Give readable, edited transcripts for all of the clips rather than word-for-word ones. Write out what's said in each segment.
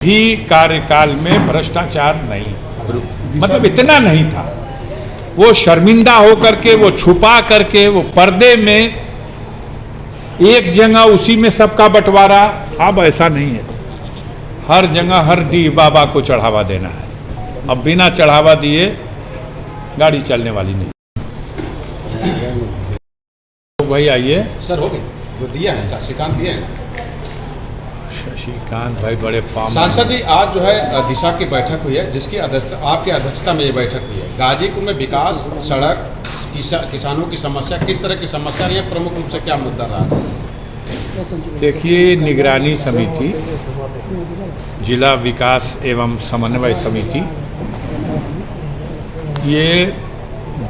भी कार्यकाल में भ्रष्टाचार नहीं, मतलब इतना नहीं था। वो शर्मिंदा होकर के, वो छुपा करके, वो पर्दे में एक जगह उसी में सबका बंटवारा। अब ऐसा नहीं है, हर जगह हर डी बाबा को चढ़ावा देना है। अब बिना चढ़ावा दिए गाड़ी चलने वाली नहीं। भाई आइए सर, हो गए जो दिया है शशिकांत दिए हैं। शशिकांत भाई बड़े फॉर्म। सांसद जी, आज जो है दिशा की बैठक हुई है, जिसकी आपकी अध्यक्षता में ये बैठक हुई है। गाजीपुर में विकास, सड़क, किसानों की समस्या, किस तरह की समस्या रही है, प्रमुख रूप से क्या मुद्दा रहा? देखिए, निगरानी समिति, जिला विकास एवं समन्वय समिति, ये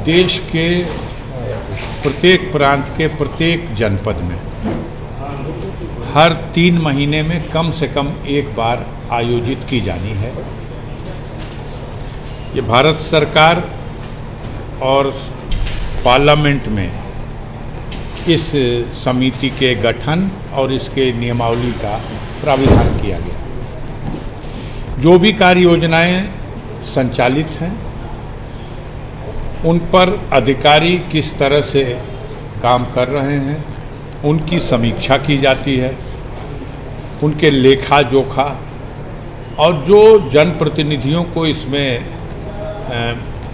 देश के प्रत्येक प्रांत के प्रत्येक जनपद में हर 3 महीने में कम से कम एक बार आयोजित की जानी है। ये भारत सरकार और पार्लियामेंट में इस समिति के गठन और इसके नियमावली का प्राविधान किया गया। जो भी कार्य योजनाएं संचालित हैं, उन पर अधिकारी किस तरह से काम कर रहे हैं, उनकी समीक्षा की जाती है, उनके लेखा जोखा, और जो जनप्रतिनिधियों को इसमें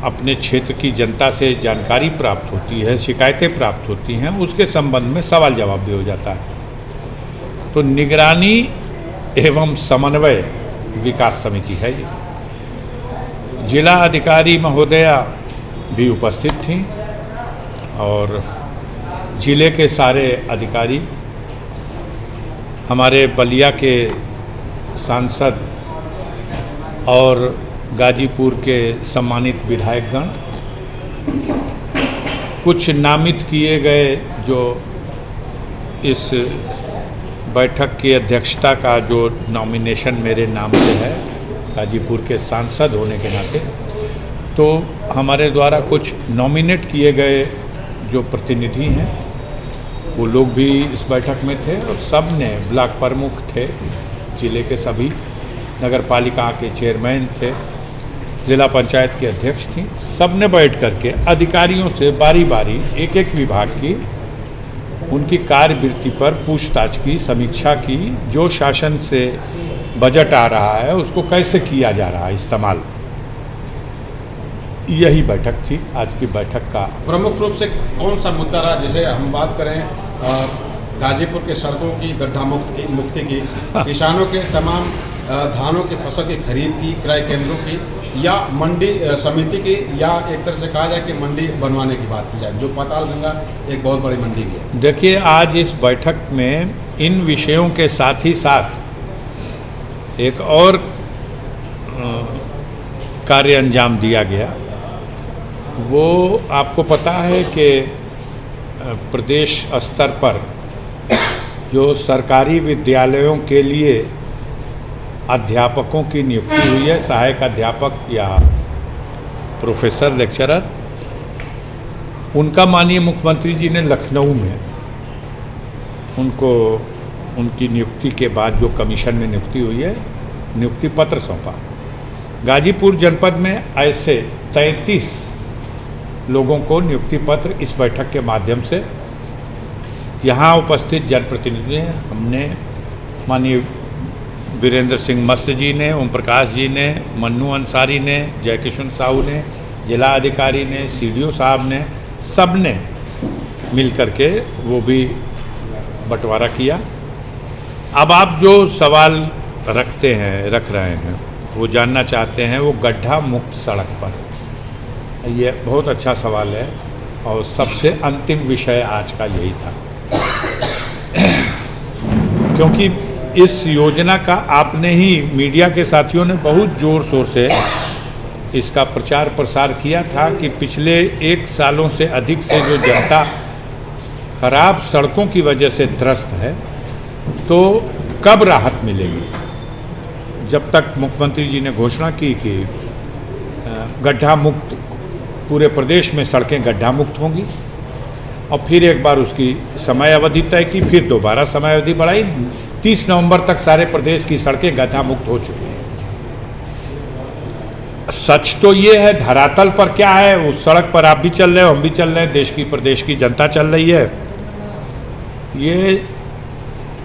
अपने क्षेत्र की जनता से जानकारी प्राप्त होती है, शिकायतें प्राप्त होती हैं, उसके संबंध में सवाल जवाब भी हो जाता है। तो निगरानी एवं समन्वय विकास समिति है ये। जिला अधिकारी महोदया भी उपस्थित थीं और जिले के सारे अधिकारी, हमारे बलिया के सांसद और गाजीपुर के सम्मानित विधायकगण, कुछ नामित किए गए जो इस बैठक की अध्यक्षता का जो नॉमिनेशन मेरे नाम से है गाजीपुर के सांसद होने के नाते, तो हमारे द्वारा कुछ नॉमिनेट किए गए जो प्रतिनिधि हैं वो लोग भी इस बैठक में थे, और सब ने, ब्लॉक प्रमुख थे, जिले के सभी नगर पालिका के चेयरमैन थे, जिला पंचायत के अध्यक्ष थी, सब ने बैठ करके अधिकारियों से बारी बारी एक एक विभाग की उनकी कार्यवृत्ति पर पूछताछ की, समीक्षा की। जो शासन से बजट आ रहा है उसको कैसे किया जा रहा है इस्तेमाल, यही बैठक थी आज की बैठक का। प्रमुख रूप से कौन सा मुद्दा रहा? जैसे हम बात करें गाजीपुर के सड़कों की गड्ढा मुक्ति की, किसानों के तमाम धानों की फसल की खरीद की, क्रय केंद्रों की, या मंडी समिति की, या एक तरह से कहा जाए कि मंडी बनवाने की बात की जाए, जो पातालगंगा एक बहुत बड़ी मंडी भी है। देखिए, आज इस बैठक में इन विषयों के साथ ही साथ एक और कार्य अंजाम दिया गया। वो आपको पता है कि प्रदेश स्तर पर जो सरकारी विद्यालयों के लिए अध्यापकों की नियुक्ति हुई है, सहायक अध्यापक या प्रोफेसर, लेक्चरर, उनका माननीय मुख्यमंत्री जी ने लखनऊ में उनको उनकी नियुक्ति के बाद जो कमीशन में नियुक्ति हुई है, नियुक्ति पत्र सौंपा। गाजीपुर जनपद में ऐसे 33 लोगों को नियुक्ति पत्र इस बैठक के माध्यम से, यहाँ उपस्थित जनप्रतिनिधि हैं, हमने, माननीय वीरेंद्र सिंह मस्त जी ने, ओम प्रकाश जी ने, मन्नू अंसारी ने, जयकिशन साहू ने, जिला अधिकारी ने, सीडीओ साहब ने, सब ने मिल करके वो भी बंटवारा किया। अब आप जो सवाल रख रहे हैं, वो जानना चाहते हैं, वो गड्ढा मुक्त सड़क पर। ये बहुत अच्छा सवाल है और सबसे अंतिम विषय आज का यही था, क्योंकि इस योजना का आपने ही, मीडिया के साथियों ने बहुत जोर शोर से इसका प्रचार प्रसार किया था कि पिछले 1 सालों से अधिक से जो जनता खराब सड़कों की वजह से त्रस्त है, तो कब राहत मिलेगी। जब तक मुख्यमंत्री जी ने घोषणा की कि गड्ढा मुक्त, पूरे प्रदेश में सड़कें गड्ढा मुक्त होंगी, और फिर एक बार उसकी समय अवधि तय की, फिर दोबारा समय अवधि बढ़ाई, 30 नवंबर तक सारे प्रदेश की सड़कें गड्ढा मुक्त हो चुकी हैं। सच तो ये है, धरातल पर क्या है, उस सड़क पर आप भी चल रहे हो, हम भी चल रहे हैं, देश की प्रदेश की जनता चल रही है। ये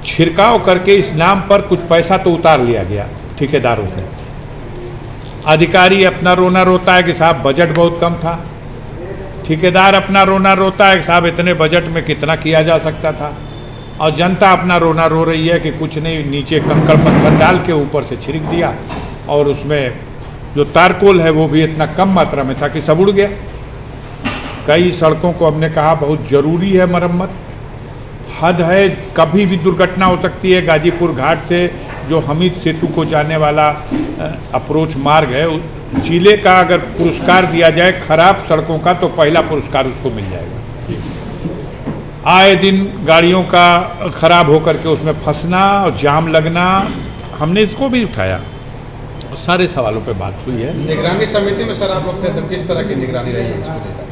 छिड़काव करके इस नाम पर कुछ पैसा तो उतार लिया गया ठेकेदारों ने। अधिकारी अपना रोना रोता है कि साहब बजट बहुत कम था, ठेकेदार अपना रोना रोता है कि साहब इतने बजट में कितना किया जा सकता था, और जनता अपना रोना रो रही है कि कुछ नहीं, नीचे कंकड़ पत्थर डाल के ऊपर से छिड़क दिया, और उसमें जो तारकोल है वो भी इतना कम मात्रा में था कि सब उड़ गया। कई सड़कों को हमने कहा बहुत ज़रूरी है मरम्मत, हद है, कभी भी दुर्घटना हो सकती है। गाजीपुर घाट से जो हमीद सेतु को जाने वाला अप्रोच मार्ग है, जिले का अगर पुरस्कार दिया जाए खराब सड़कों का तो पहला पुरस्कार उसको मिल जाएगा। आए दिन गाड़ियों का खराब होकर के उसमें फंसना और जाम लगना, हमने इसको भी उठाया, सारे सवालों पे बात हुई है। निगरानी समिति में सर आप लोग थे तो किस तरह की निगरानी रही है इसको लेकर?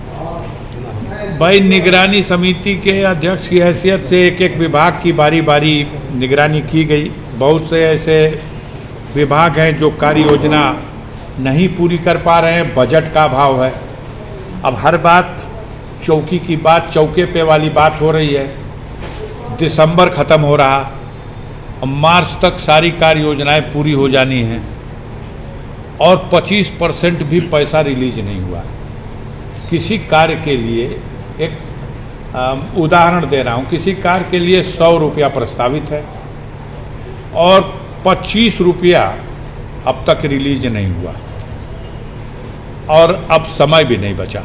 भाई, निगरानी समिति के अध्यक्ष की हैसियत से एक एक विभाग की बारी बारी निगरानी की गई। बहुत से ऐसे विभाग हैं जो कार्य योजना नहीं पूरी कर पा रहे हैं, बजट का अभाव है। अब हर बात चौकी की बात, चौके पे वाली बात हो रही है। दिसंबर ख़त्म हो रहा और मार्च तक सारी कार्य योजनाएं पूरी हो जानी हैं, और 25% भी पैसा रिलीज नहीं हुआ। किसी कार्य के लिए एक उदाहरण दे रहा हूँ, किसी कार्य के लिए 100 रुपया प्रस्तावित है और 25 रुपया अब तक रिलीज नहीं हुआ, और अब समय भी नहीं बचा,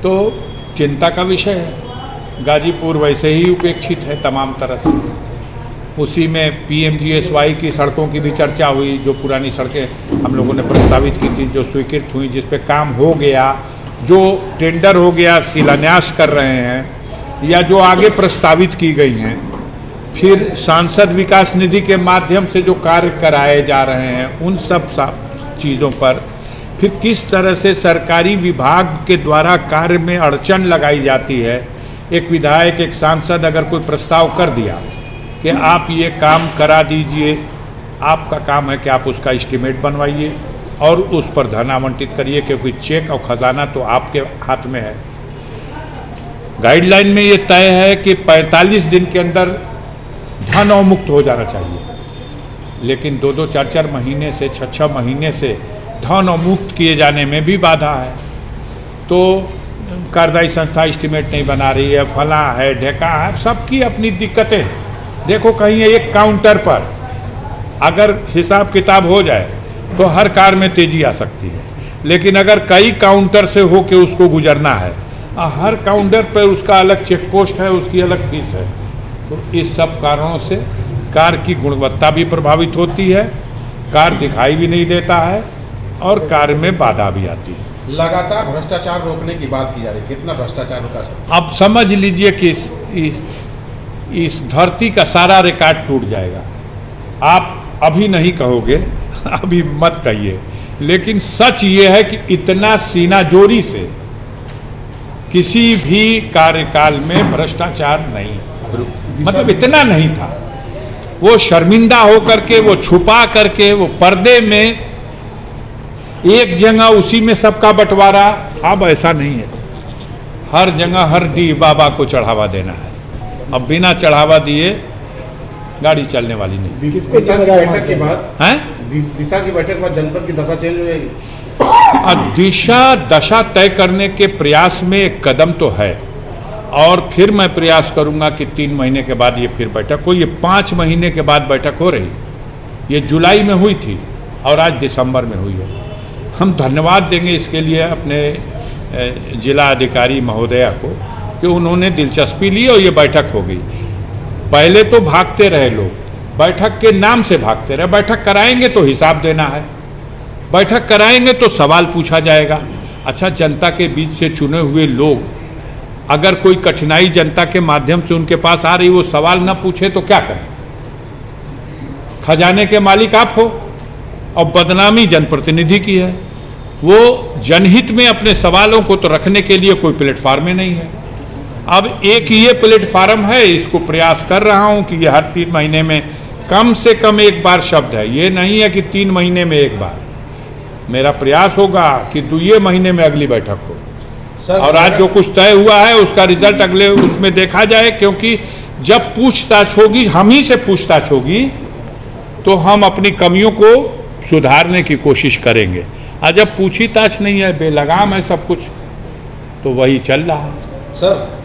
तो चिंता का विषय है। गाजीपुर वैसे ही उपेक्षित है तमाम तरह से। उसी में PMGSY की सड़कों की भी चर्चा हुई, जो पुरानी सड़कें हम लोगों ने प्रस्तावित की थी, जो स्वीकृत हुई, जिस पे काम हो गया, जो टेंडर हो गया, शिलान्यास कर रहे हैं, या जो आगे प्रस्तावित की गई हैं, फिर सांसद विकास निधि के माध्यम से जो कार्य कराए जा रहे हैं, उन सब चीज़ों पर फिर किस तरह से सरकारी विभाग के द्वारा कार्य में अड़चन लगाई जाती है। एक विधायक, एक सांसद अगर कोई प्रस्ताव कर दिया कि आप ये काम करा दीजिए, आपका काम है कि आप उसका एस्टीमेट बनवाइए और उस पर धन आवंटित करिए, क्योंकि चेक और खजाना तो आपके हाथ में है। गाइडलाइन में ये तय है कि 45 दिन के अंदर धन अवमुक्त हो जाना चाहिए, लेकिन 2-2, 4-4 महीने से, 6-6 महीने से धन अवमुक्त किए जाने में भी बाधा है। तो कार्यदायी संस्था एस्टीमेट नहीं बना रही है, फला है, ढेका है, सबकी अपनी दिक्कतें। देखो, कहीं एक काउंटर पर अगर हिसाब किताब हो जाए तो हर कार में तेजी आ सकती है, लेकिन अगर कई काउंटर से हो के उसको गुजरना है, हर काउंटर पर उसका अलग चेक पोस्ट है, उसकी अलग फीस है, तो इस सब कारणों से कार की गुणवत्ता भी प्रभावित होती है, कार दिखाई भी नहीं देता है और कार्य में बाधा भी आती है। लगातार भ्रष्टाचार रोकने की बात की जा रही है, कितना भ्रष्टाचार रुका सर? अब समझ लीजिए कि इस धरती का सारा रिकॉर्ड टूट जाएगा। आप अभी नहीं कहोगे, अभी मत कहिए, लेकिन सच ये है कि इतना सीना जोरी से किसी भी कार्यकाल में भ्रष्टाचार नहीं, मतलब इतना नहीं था। वो शर्मिंदा होकर के, वो छुपा करके, वो पर्दे में एक जगह उसी में सबका बंटवारा। अब ऐसा नहीं है, हर जगह हर डी बाबा को चढ़ावा देना है। अब बिना चढ़ावा दिए गाड़ी चलने वाली नहीं। दिशा की बैठक के बाद हैं? दिशा की बैठक के बाद जनपद की दशा चेंज हो जाएगी। दशा तय करने के प्रयास में एक कदम तो है, और फिर मैं प्रयास करूंगा कि 3 महीने के बाद ये फिर बैठक हो। ये 5 महीने के बाद बैठक हो रही, ये जुलाई में हुई थी और आज दिसंबर में हुई है। हम धन्यवाद देंगे इसके लिए अपने जिला अधिकारी महोदया को कि उन्होंने दिलचस्पी ली और ये बैठक हो गई। पहले तो भागते रहे लोग, बैठक के नाम से भागते रहे। बैठक कराएंगे तो हिसाब देना है, बैठक कराएंगे तो सवाल पूछा जाएगा। अच्छा, जनता के बीच से चुने हुए लोग अगर कोई कठिनाई जनता के माध्यम से उनके पास आ रही, वो सवाल न पूछे तो क्या करें? खजाने के मालिक आप हो और बदनामी जनप्रतिनिधि की है। वो जनहित में अपने सवालों को तो रखने के लिए कोई प्लेटफार्म में नहीं है। अब एक ये प्लेटफार्म है, इसको प्रयास कर रहा हूं कि ये हर 3 महीने में कम से कम एक बार शब्द है, ये नहीं है कि 3 महीने में एक बार। मेरा प्रयास होगा कि 2 महीने में अगली बैठक हो। सर, और आज जो कुछ तय हुआ है उसका रिजल्ट अगले उसमें देखा जाए, क्योंकि जब पूछताछ होगी, हम ही से पूछताछ होगी, तो हम अपनी कमियों को सुधारने की कोशिश करेंगे। और जब पूछताछ नहीं है, बेलगाम है सब कुछ, तो वही चल रहा है। सर